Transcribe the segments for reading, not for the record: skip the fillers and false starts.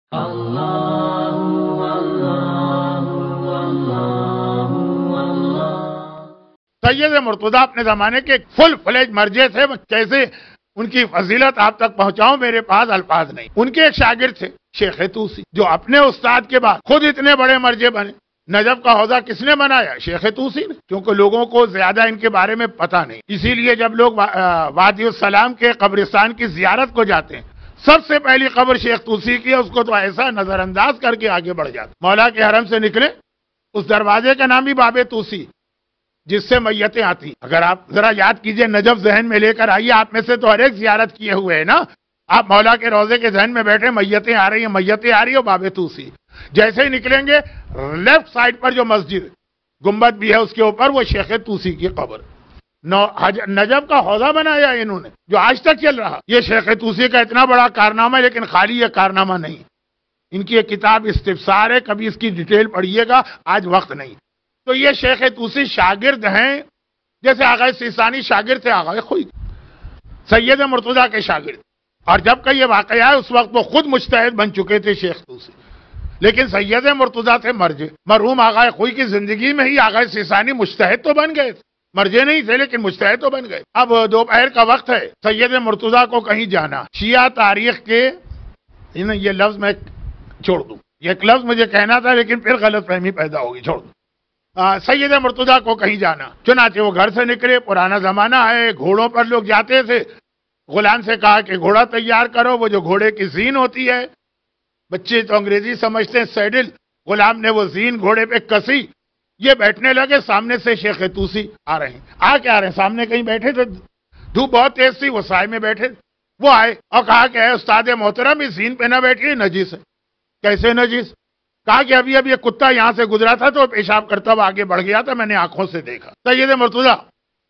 سید مرتضیٰ اپنے زمانے کے فل فلیج مرجع تھے. کیسے ان کی فضیلت آپ تک پہنچاؤں میرے پاس الفاظ نہیں. ان کے ایک شاگرد تھے شیخ طوسی، جو اپنے استاد کے بعد خود اتنے بڑے مرجع بنے. نجف کا حوضہ کس نے بنایا؟ شیخ طوسی نے، کیونکہ لوگوں کو زیادہ ان کے بارے میں پتہ نہیں. اسی لیے جب لوگ وادی السلام کے قبرستان کی زیارت کو جاتے ہیں، سب سے پہلی قبر شیخ طوسی کی ہے، اس کو تو ایسا نظر انداز کر کے آگے بڑھ جاتے. مولا کے حرم سے نکلے، اس دروازے کا نام بھی باب طوسی، جس سے میتیں آتی. اگر آپ ذرا یاد کیجئے، نجف ذہن میں لے کر آئیے. آپ میں سے تو ہر ایک زیارت کیے ہوئے ہیں نا. آپ مولا کے روضے کے ذہن میں بیٹھے، میتیں آ رہی ہیں، میتیں آ رہی ہیں، باب طوسی. جیسے ہی نکلیں گے، لیفٹ سائڈ پر جو مسجد گنبد بھی ہے، اس کے اوپر وہ شیخ طوسی کی قبر. نجف کا حوضہ بنایا انہوں نے، جو آج تک چل رہا. یہ شیخ طوسی کا اتنا بڑا کارنامہ ہے، لیکن خالی یہ کارنامہ نہیں. ان کی ایک کتاب استفسار ہے، کبھی اس کی ڈیٹیل پڑھیے گا، آج وقت نہیں. تو یہ شیخ طوسی شاگرد ہیں، جیسے آغا سیستانی شاگرد تھے آغا خوئی، سید مرتضیٰ کے شاگرد. اور جب کا یہ واقعہ ہے، اس وقت وہ خود مجتہد بن چکے تھے شیخ طوسی، لیکن سید مرتضیٰ تھے مرجع. مرحوم آغا خوئی کی زندگی میں ہی آغا سیستانی مجتہد تو بن گئے تھے، مرجع نہیں تھے لیکن مجتہد تو بن گئے. اب دوپہر کا وقت ہے، سید مرتضیٰ کو کہیں جانا. شیعہ تاریخ کے یہ لفظ میں چھوڑ دوں، یہ ایک لفظ مجھے کہنا تھا لیکن پھر غلط فہمی پیدا ہوگی، چھوڑ دوں. سید مرتضیٰ کو کہیں جانا، چنانچہ وہ گھر سے نکلے. پرانا زمانہ ہے، گھوڑوں پر لوگ جاتے تھے. غلام سے کہا کہ گھوڑا تیار کرو، وہ جو گھوڑے کی زین ہوتی ہے، بچے تو انگریزی سمجھتے ہیں سیڈل. غلام نے وہ زین گھوڑے پہ کسی. یہ بیٹھنے لگے، سامنے سے شیخ طوسی آ رہے ہیں. آ رہے ہیں سامنے کہیں بیٹھے تھے، دھوپ بہت تیز تھی، وہ سائے میں بیٹھے. وہ آئے اور کہا کہ اے استاد محترم، اس زین پہ نہ بیٹھیے، نجس ہے. کیسے نجس؟ کہا کہ ابھی یہ کتا یہاں سے گزرا تھا تو پیشاب کرتا ہوا آگے بڑھ گیا تھا، میں نے آنکھوں سے دیکھا. سید مرتضیٰ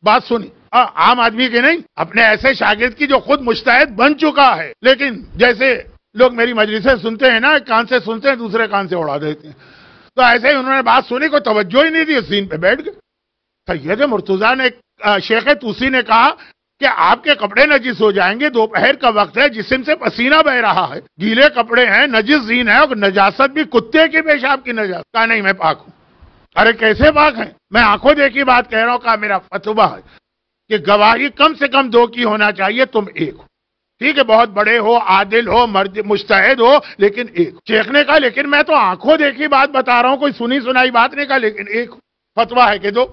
بات سنی، عام آدمی کی نہیں، اپنے ایسے شاگرد کی جو خود مجتہد بن چکا ہے. لیکن جیسے لوگ میری مجلسیں سنتے ہیں نا، ایک کان سے سنتے ہیں دوسرے کان سے اڑا دیتے ہیں، تو ایسے ہی انہوں نے بات سنی، کوئی توجہ ہی نہیں دی، زین پہ بیٹھ گئے. سید مرتضیٰ نے شیخ طوسی نے کہا کہ آپ کے کپڑے نجس ہو جائیں گے، دوپہر کا وقت ہے، جسم سے پسینہ بہ رہا ہے، گیلے کپڑے ہیں، نجس زین ہے، اور نجاست بھی کتے کے پیشاب کی نجاست. کہا نہیں، میں پاک ہوں. ارے کیسے پاک ہیں؟ میں آنکھوں دیکھی بات کہہ رہا ہوں. کہا میرا فتویٰ ہے کہ گواہی کم سے کم 2 کی ہونا چاہیے، تم 1 ہو. ٹھیک ہے، بہت بڑے ہو، عادل ہو، مجتہد ہو، لیکن 1. شیخ نے کہا لیکن میں تو آنکھوں دیکھی بات بتا رہا ہوں، کوئی سنی سنائی بات نہیں. کہا لیکن 1 ہو. فتویٰ ہے کہ 2.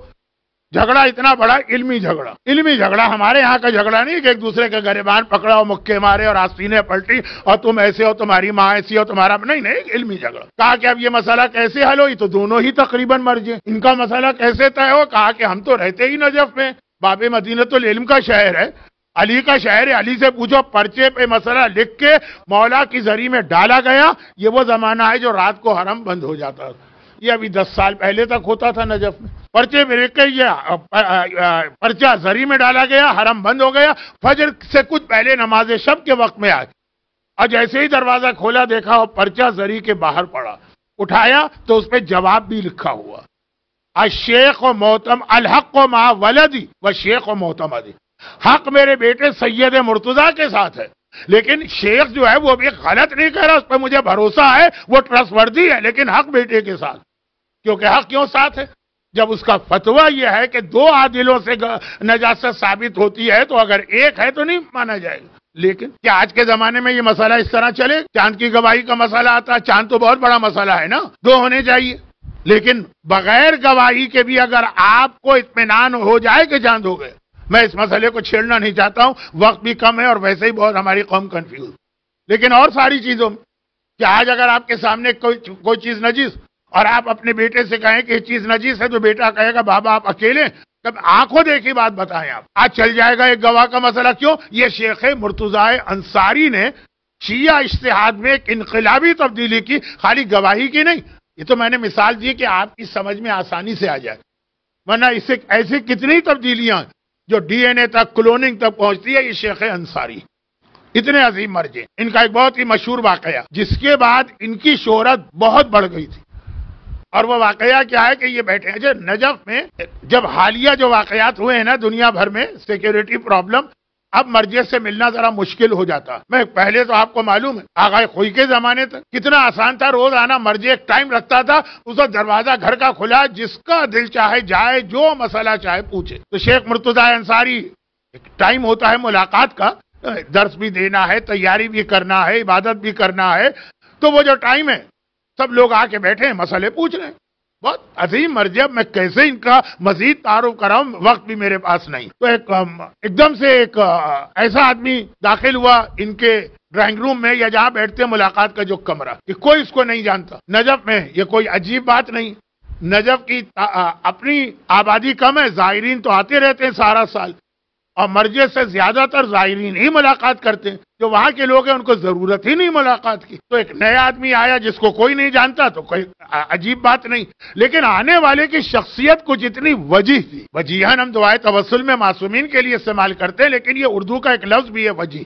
جھگڑا اتنا بڑا علمی جھگڑا ہمارے یہاں کا جھگڑا نہیں کہ ایک دوسرے کے گریبان پکڑا اور مکے مارے اور آستینیں پلٹی اور تم ایسے ہو، تمہاری ماں ایسی ہو، تمہارا نہیں، علمی جھگڑا. کہا کہ اب یہ مسئلہ کیسے حل ہو؟ یہ تو دونوں ہی تقریباً مرجع. ان کا مسئلہ کیسے طے ہو؟ کہا کہ ہم تو رہتے ہی نجف میں، باب مدینۃ العلم کا شہر ہے، علی کا شہر ہے. علی سے پوچھو، پرچے پہ مسئلہ لکھ کے مولا کی زری میں ڈالا گیا. یہ وہ زمانہ ہے جو رات کو حرم بند ہو جاتا تھا. یہ ابھی 10 سال پہلے تک ہوتا تھا نجف میں. پرچے میں لکھ کے یہ پرچہ زری میں ڈالا گیا، حرم بند ہو گیا. فجر سے کچھ پہلے نماز شب کے وقت میں آئے اور جیسے ہی دروازہ کھولا دیکھا وہ پرچہ زری کے باہر پڑا. اٹھایا تو اس پہ جواب بھی لکھا ہوا، الشیخ و محتم الحق و مع ولدی و شیخ و معتمدی. حق میرے بیٹے سید مرتضیٰ کے ساتھ ہے، لیکن شیخ جو ہے وہ بھی غلط نہیں کہہ رہا، اس پہ مجھے بھروسہ ہے، وہ ٹرسٹ وردی ہے، لیکن حق بیٹے کے ساتھ. کیونکہ حق کیوں ساتھ ہے؟ جب اس کا فتویٰ یہ ہے کہ 2 عادلوں سے نجاست ثابت ہوتی ہے تو اگر 1 ہے تو نہیں مانا جائے گا. لیکن کیا آج کے زمانے میں یہ مسئلہ اس طرح چلے؟ چاند کی گواہی کا مسئلہ آتا ہے، چاند تو بہت بڑا مسئلہ ہے نا، 2 ہونے چاہیے. لیکن بغیر گواہی کے بھی اگر آپ کو اطمینان ہو جائے کہ چاند ہو گئے. میں اس مسئلے کو چھیڑنا نہیں چاہتا ہوں، وقت بھی کم ہے اور ویسے ہی بہت ہماری قوم کنفیوز. لیکن اور ساری چیزوں میں کہ آج اگر آپ کے سامنے کوئی چیز نجس اور آپ اپنے بیٹے سے کہیں کہ یہ چیز نجس ہے تو بیٹا کہے گا بابا آپ اکیلے، تب آنکھوں دیکھی بات بتائیں آپ. آج چل جائے گا ایک گواہ کا مسئلہ. کیوں؟ یہ شیخ مرتضیٰ انصاری نے شیعہ اجتہاد میں ایک انقلابی تبدیلی کی، خالی گواہی کی نہیں. یہ تو میں نے مثال دی کہ آپ کی سمجھ میں آسانی سے آ جائے، ورنہ اس سے ایسی کتنی تبدیلیاں جو ڈی این اے تک، کلوننگ تک پہنچتی ہے. یہ شیخ انصاری اتنے عظیم مرجع. ان کا ایک بہت ہی مشہور واقعہ جس کے بعد ان کی شہرت بہت بڑھ گئی تھی، اور وہ واقعہ کیا ہے کہ یہ بیٹھے ہیں جو نجف میں جب حالیہ جو واقعات ہوئے ہیں نا دنیا بھر میں، سیکیورٹی پرابلم، اب مرجع سے ملنا ذرا مشکل ہو جاتا. میں پہلے تو آپ کو معلوم ہے آغا خوئی کے زمانے تک کتنا آسان تھا. روز آنا مرجع ایک ٹائم رکھتا تھا, اس کا دروازہ گھر کا کھلا, جس کا دل چاہے جائے, جو مسئلہ چاہے پوچھے. تو شیخ مرتضیٰ انصاری ایک ٹائم ہوتا ہے ملاقات کا, درس بھی دینا ہے, تیاری بھی کرنا ہے, عبادت بھی کرنا ہے, تو وہ جو ٹائم ہے سب لوگ آ کے بیٹھے ہیں, مسئلے پوچھ رہے ہیں. بہت عظیم مرجع, میں کیسے ان کا مزید تعارف کراؤں, وقت بھی میرے پاس نہیں. تو ایک دم سے ایک ایسا آدمی داخل ہوا ان کے ڈرائنگ روم میں یا جہاں بیٹھتے ہیں ملاقات کا جو کمرہ, کہ کوئی اس کو نہیں جانتا. نجف میں یہ کوئی عجیب بات نہیں, نجف کی اپنی آبادی کم ہے, زائرین تو آتے رہتے ہیں سارا سال, اور مرجع سے زیادہ تر زائرین ہی ملاقات کرتے ہیں. جو وہاں کے لوگ ہیں ان کو ضرورت ہی نہیں ملاقات کی. تو ایک نیا آدمی آیا جس کو کوئی نہیں جانتا, تو کوئی عجیب بات نہیں. لیکن آنے والے کی شخصیت کچھ اتنی وجیح تھی. وجیحاً ہم دعائے توسل میں معصومین کے لیے استعمال کرتے ہیں, لیکن یہ اردو کا ایک لفظ بھی ہے وجیح,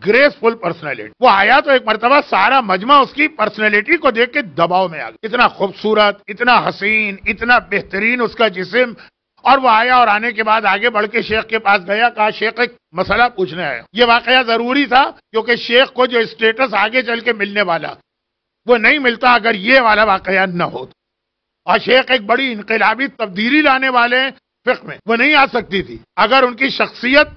گریسفل پرسنالٹی. وہ آیا تو ایک مرتبہ سارا مجمع اس کی پرسنالٹی کو دیکھ کے دباؤ میں آ گیا. اتنا خوبصورت, اتنا حسین, اتنا بہترین اس کا جسم. اور وہ آیا اور آنے کے بعد آگے بڑھ کے شیخ کے پاس گیا, کہا شیخ ایک مسئلہ پوچھنے آیا. یہ واقعہ ضروری تھا کیونکہ شیخ کو جو اسٹیٹس آگے چل کے ملنے والا وہ نہیں ملتا اگر یہ والا واقعہ نہ ہو. اور شیخ ایک بڑی انقلابی تبدیلی لانے والے فقہ میں, وہ نہیں آ سکتی تھی اگر ان کی شخصیت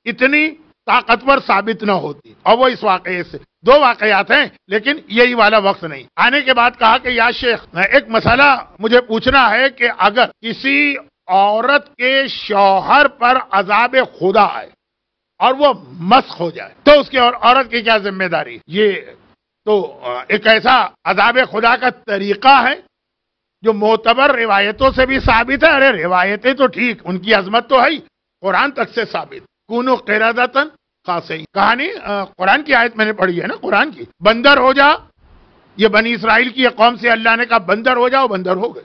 اتنی طاقتور ثابت نہ ہوتی. اور وہ اس واقعے سے, دو واقعات ہیں لیکن یہی والا وقت نہیں. آنے کے بعد کہا کہ یا شیخ ایک مسئلہ مجھے پوچھنا ہے کہ اگر کسی عورت کے شوہر پر عذاب خدا آئے اور وہ مسخ ہو جائے تو اس کی عورت کی کیا ذمہ داری؟ یہ تو ایک ایسا عذاب خدا کا طریقہ ہے جو معتبر روایتوں سے بھی ثابت ہے. ارے روایتیں تو ٹھیک, ان کی عظمت تو ہے ہی, قرآن تک سے ثابت. کونو قردۃ خاسئین, کہانی قرآن کی آیت میں نے پڑھی ہے نا, قرآن کی. بندر ہو جا, یہ بنی اسرائیل کی قوم سے اللہ نے کہا بندر ہو جاؤ, بندر ہو گئے.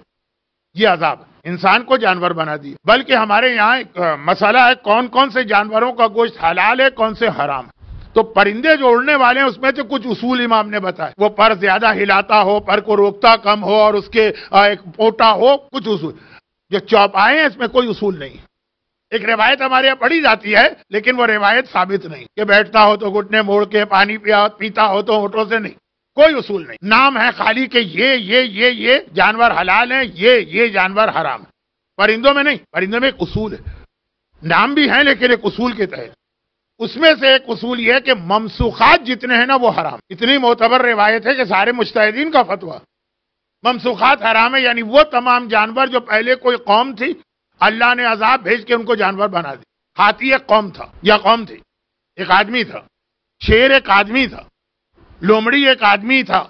یہ عذاب ہے, انسان کو جانور بنا دی. بلکہ ہمارے یہاں ایک مسئلہ ہے کون کون سے جانوروں کا گوشت حلال ہے, کون سے حرام ہے. تو پرندے جو اڑنے والے ہیں اس میں سے کچھ اصول امام نے بتائے. وہ پر زیادہ ہلاتا ہو, پر کو روکتا کم ہو, اور اس کے ایک پوٹا ہو, کچھ اصول. جو چوپائے ہیں اس میں کوئی اصول نہیں. ایک روایت ہمارے یہاں پڑھی جاتی ہے لیکن وہ روایت ثابت نہیں, کہ بیٹھتا ہو تو گھٹنے موڑ کے, پانی پیتا ہو تو ہونٹوں سے نہیں. کوئی اصول نہیں. نام ہے خالی کہ یہ جانور حلال ہیں, یہ جانور حرام ہے. پرندوں میں نہیں, پرندوں میں ایک اصول ہے. نام بھی ہیں لیکن ایک اصول کے تحت. اس میں سے ایک اصول یہ ہے کہ ممسوخات جتنے ہیں نا وہ حرام. اتنی معتبر روایت ہے کہ سارے مجتہدین کا فتویٰ ممسوخات حرام ہے. یعنی وہ تمام جانور جو پہلے کوئی قوم تھی, اللہ نے عذاب بھیج کے ان کو جانور بنا دی. ہاتھی ایک قوم تھا یا قوم تھی, ایک آدمی تھا. شیر ایک آدمی تھا. لومڑی ایک آدمی تھا.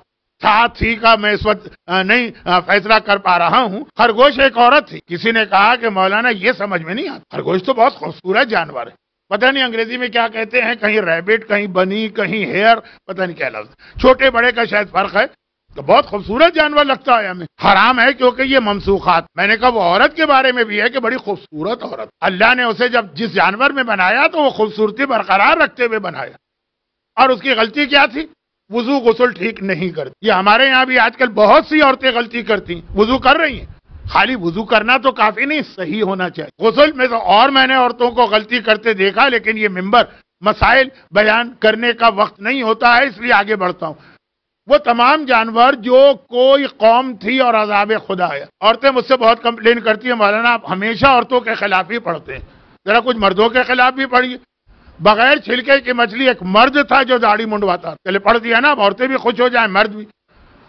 تھی کا میں اس وقت نہیں فیصلہ کر پا رہا ہوں. خرگوش ایک عورت تھی. کسی نے کہا کہ مولانا یہ سمجھ میں نہیں آتا, خرگوش تو بہت خوبصورت جانور ہے, پتہ نہیں انگریزی میں کیا کہتے ہیں, کہیں ریبٹ, کہیں بنی, کہیں ہیئر, پتہ نہیں کیا لفظ, چھوٹے بڑے کا شاید فرق ہے. تو بہت خوبصورت جانور لگتا ہے ہمیں. حرام ہے کیونکہ یہ ممسوخات. میں نے کہا وہ عورت کے بارے میں بھی ہے کہ بڑی خوبصورت عورت, اللہ نے اسے جب جس جانور میں بنایا تو وہ خوبصورتی برقرار رکھتے ہوئے بنایا. اور اس کی غلطی کیا تھی؟ وضو غسل ٹھیک نہیں کرتی. یہ ہمارے یہاں بھی آج کل بہت سی عورتیں غلطی کرتی ہیں. وضو کر رہی ہیں, خالی وضو کرنا تو کافی نہیں, صحیح ہونا چاہیے. غسل میں تو اور میں نے عورتوں کو غلطی کرتے دیکھا, لیکن یہ ممبر مسائل بیان کرنے کا وقت نہیں ہوتا ہے, اس لیے آگے بڑھتا ہوں. وہ تمام جانور جو کوئی قوم تھی اور عذاب خدا ہے. عورتیں مجھ سے بہت کمپلین کرتی ہیں, مولانا آپ ہمیشہ عورتوں کے خلاف ہی پڑھتے ہیں, ذرا کچھ مردوں کے خلاف بھی پڑھیے. بغیر چھلکے کی مچھلی, ایک مرد تھا جو داڑھی منڈواتا, چلے پڑھ دیا نا, اب عورتیں بھی خوش ہو جائیں, مرد بھی.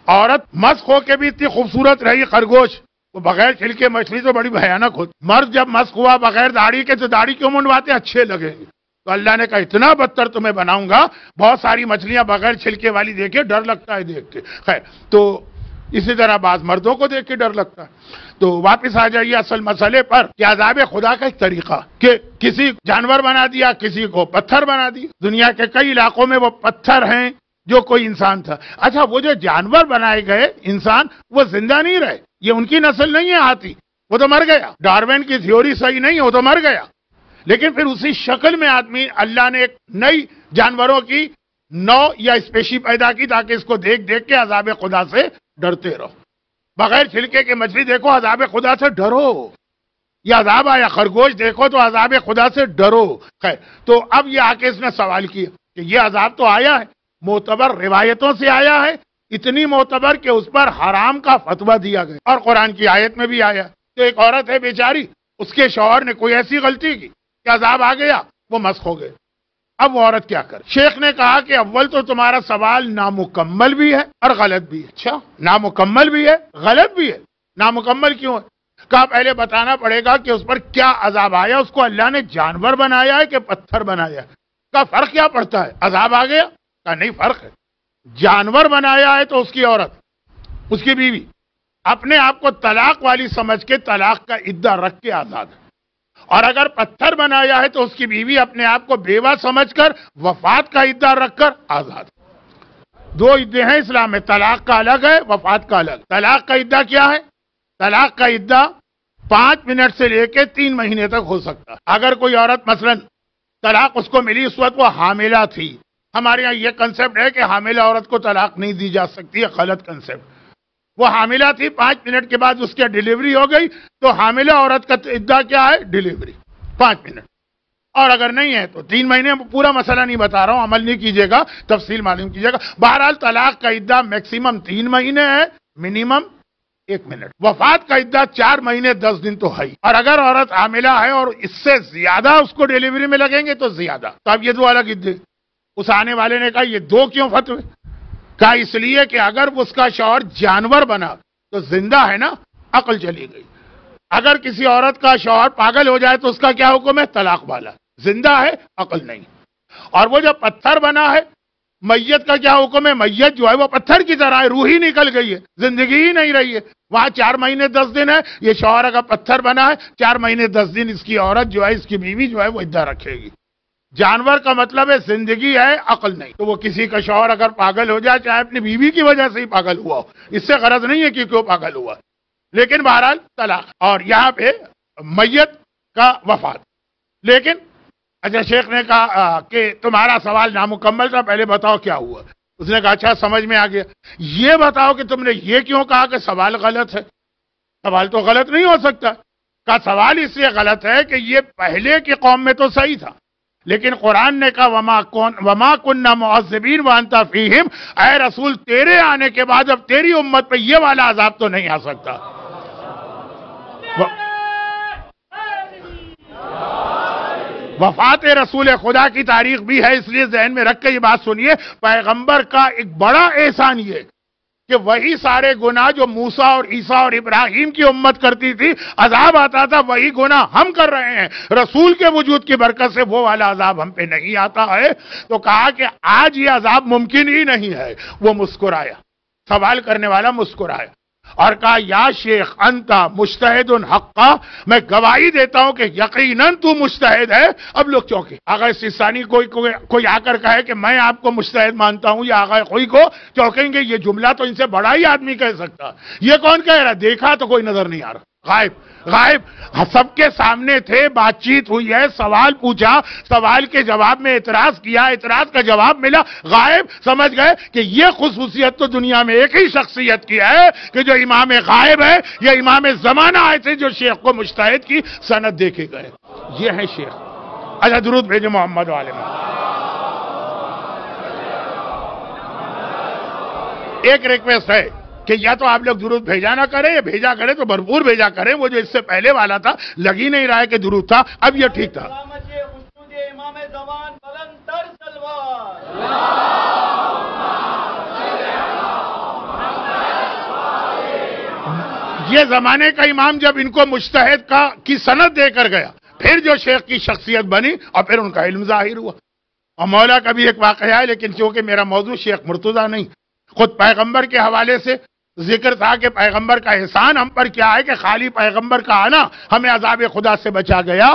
عورت مسخ ہو کے بھی اتنی خوبصورت رہی خرگوش, وہ بغیر چھلکے مچھلی تو بڑی بھیانک ہوتی. مرد جب مسخ ہوا بغیر داڑھی کے تو داڑھی کیوں منڈواتے, اچھے لگیں گے. تو اللہ نے کہا اتنا بدتر تمہیں بناؤں گا. بہت ساری مچھلیاں بغیر چھلکے والی دیکھے ڈر لگتا ہے دیکھ کے. خیر, تو اسی طرح بعض مردوں کو دیکھ کے ڈر لگتا ہے. تو واپس آ جائیے اصل مسئلے پر, کہ عذاب خدا کا ایک طریقہ کہ کسی جانور بنا دیا, کسی کو پتھر بنا دی. دنیا کے کئی علاقوں میں وہ پتھر ہیں جو کوئی انسان تھا. اچھا, وہ جو جانور بنائے گئے انسان, وہ زندہ نہیں رہے, یہ ان کی نسل نہیں ہے ہاتھی, وہ تو مر گیا. ڈارون کی تھیوری صحیح نہیں ہے, وہ تو مر گیا. لیکن پھر اسی شکل میں آدمی, اللہ نے ایک نئی جانوروں کی نو یا اسپیشی پیدا کی تاکہ اس کو دیکھ دیکھ کے عذاب خدا سے ڈرتے رہو. بغیر چھلکے کے مچھلی دیکھو, عذاب خدا سے ڈرو. یہ عذاب آیا، خرگوش دیکھو تو عذاب خدا سے ڈرو. خیر، تو اب یہ آ کے اس نے سوال کیا کہ یہ عذاب تو آیا ہے، معتبر روایتوں سے آیا ہے، اتنی معتبر کہ اس پر حرام کا فتویٰ دیا گیا اور قرآن کی آیت میں بھی آیا. تو ایک عورت ہے بیچاری، اس کے شوہر نے کوئی ایسی غلطی کی کہ عذاب آ گیا، وہ مسخ ہو گئے. اب وہ عورت کیا کرے؟ شیخ نے کہا کہ اول تو تمہارا سوال نامکمل بھی ہے اور غلط بھی ہے. اچھا، نامکمل بھی ہے، غلط بھی ہے. نامکمل کیوں ہے؟ کہا پہلے بتانا پڑے گا کہ اس پر کیا عذاب آیا. اس کو اللہ نے جانور بنایا ہے کہ پتھر بنایا ہے؟ کہا فرق کیا پڑتا ہے، عذاب آ گیا. کہا نہیں، فرق ہے. جانور بنایا ہے تو اس کی عورت، اس کی بیوی اپنے آپ کو طلاق والی سمجھ کے طلاق کا عدہ رکھ کے آزاد ہے، اور اگر پتھر بنایا ہے تو اس کی بیوی اپنے آپ کو بیوہ سمجھ کر وفات کا عدہ رکھ کر آزاد. دو عدے ہیں اسلام میں، طلاق کا الگ ہے، وفات کا الگ. طلاق کا عدہ کیا ہے؟ طلاق کا عدہ 5 منٹ سے لے کے 3 مہینے تک ہو سکتا ہے. اگر کوئی عورت مثلا طلاق اس کو ملی، اس وقت وہ حاملہ تھی. ہمارے یہاں یہ کنسپٹ ہے کہ حاملہ عورت کو طلاق نہیں دی جا سکتی ہے، غلط کنسپٹ. وہ حاملہ تھی، 5 منٹ کے بعد اس کی ڈیلیوری ہو گئی، تو حاملہ عورت کا عدہ کیا ہے؟ Delivery 5 minute. اور اگر نہیں ہے تو 3 مہینے. پورا مسئلہ نہیں بتا رہا ہوں، عمل نہیں کیجیے گا، تفصیل معلوم کیجیے گا. بہرحال طلاق کا عدہ میکسیمم 3 مہینے ہے، منیمم 1 منٹ. وفات کا عدہ 4 مہینے 10 دن تو ہے. اور اگر عورت حاملہ ہے اور اس سے زیادہ اس کو ڈیلیوری میں لگیں گے تو زیادہ. تو اب یہ 2 الگ عدے. اس آنے والے نے کہا یہ 2 کیوں فتوے؟ کہا اس لیے کہ اگر اس کا شوہر جانور بنا تو زندہ ہے نا، عقل چلی گئی. اگر کسی عورت کا شوہر پاگل ہو جائے تو اس کا کیا حکم ہے؟ طلاق والا. زندہ ہے، عقل نہیں. اور وہ جو پتھر بنا ہے، میت کا کیا حکم ہے؟ میت جو ہے وہ پتھر کی طرح ہے، روح ہی نکل گئی ہے، زندگی ہی نہیں رہی ہے. وہاں 4 مہینے 10 دن ہے. یہ شوہر اگر پتھر بنا ہے، 4 مہینے 10 دن اس کی عورت جو ہے، اس کی بیوی جو ہے وہ عدہ رکھے گی. جانور کا مطلب ہے زندگی ہے، عقل نہیں. تو وہ کسی کا شوہر اگر پاگل ہو جائے، چاہے اپنی بیوی کی وجہ سے ہی پاگل ہوا ہو، اس سے غرض نہیں ہے کہ کیوں پاگل ہوا، لیکن بہرحال طلاق. اور یہاں پہ میت کا وفات. لیکن اچھا، شیخ نے کہا کہ تمہارا سوال نامکمل تھا، پہلے بتاؤ کیا ہوا. اس نے کہا اچھا سمجھ میں آ گیا. یہ بتاؤ کہ تم نے یہ کیوں کہا کہ سوال غلط ہے؟ سوال تو غلط نہیں ہو سکتا. کہا سوال اس لیے غلط ہے کہ یہ پہلے کی قوم میں تو صحیح تھا، لیکن قرآن نے کہا وما کننا معذبین وانت فیہم. اے رسول، تیرے آنے کے بعد اب تیری امت پہ یہ والا عذاب تو نہیں آ سکتا. وفات رسول خدا کی تاریخ بھی ہے، اس لیے ذہن میں رکھ کے یہ بات سنیے. پیغمبر کا ایک بڑا احسان یہ کہ وہی سارے گناہ جو موسیٰ اور عیسیٰ اور ابراہیم کی امت کرتی تھی، عذاب آتا تھا، وہی گناہ ہم کر رہے ہیں. رسول کے وجود کی برکت سے وہ والا عذاب ہم پہ نہیں آتا ہے. تو کہا کہ آج یہ عذاب ممکن ہی نہیں ہے. وہ مسکرایا، سوال کرنے والا مسکرایا اور کہا یا شیخ انتا مجتہد حقا، میں گواہی دیتا ہوں کہ یقیناً تو مجتہد ہے. اب لوگ چوکے. آغا سیستانی کوئی آ کر کہے کہ میں آپ کو مجتہد مانتا ہوں، یا آغا خوئی کو چوکیں گے. یہ جملہ تو ان سے بڑا ہی آدمی کہہ سکتا. یہ کون کہہ رہا؟ دیکھا تو کوئی نظر نہیں آ رہا، غائب غائب. سب کے سامنے تھے، بات چیت ہوئی ہے، سوال پوچھا، سوال کے جواب میں اعتراض کیا، اعتراض کا جواب ملا، غائب. سمجھ گئے کہ یہ خصوصیت تو دنیا میں ایک ہی شخصیت کی ہے کہ جو امام غائب ہے. یہ امام زمانہ آئے تھے جو شیخ کو مجتہد کی سند دے کے گئے. یہ ہے شیخ. اچھا درود بھیجو محمد والے میں. ایک ریکویسٹ ہے کہ یا تو آپ لوگ درود بھیجا نہ کریں، یا بھیجا کریں تو بھرپور بھیجا کریں. وہ جو اس سے پہلے والا تھا لگ ہی نہیں رہا ہے کہ درود تھا. اب یہ ٹھیک تھا. یہ زمانے کا امام جب ان کو مجتہد کی سند دے کر گیا، پھر جو شیخ کی شخصیت بنی اور پھر ان کا علم ظاہر ہوا. اور مولا کا بھی ایک واقعہ ہے، لیکن چونکہ میرا موضوع شیخ مرتضیٰ نہیں، خود پیغمبر کے حوالے سے ذکر تھا کہ پیغمبر کا احسان ہم پر کیا ہے کہ خالی پیغمبر کا آنا ہمیں عذاب خدا سے بچا گیا.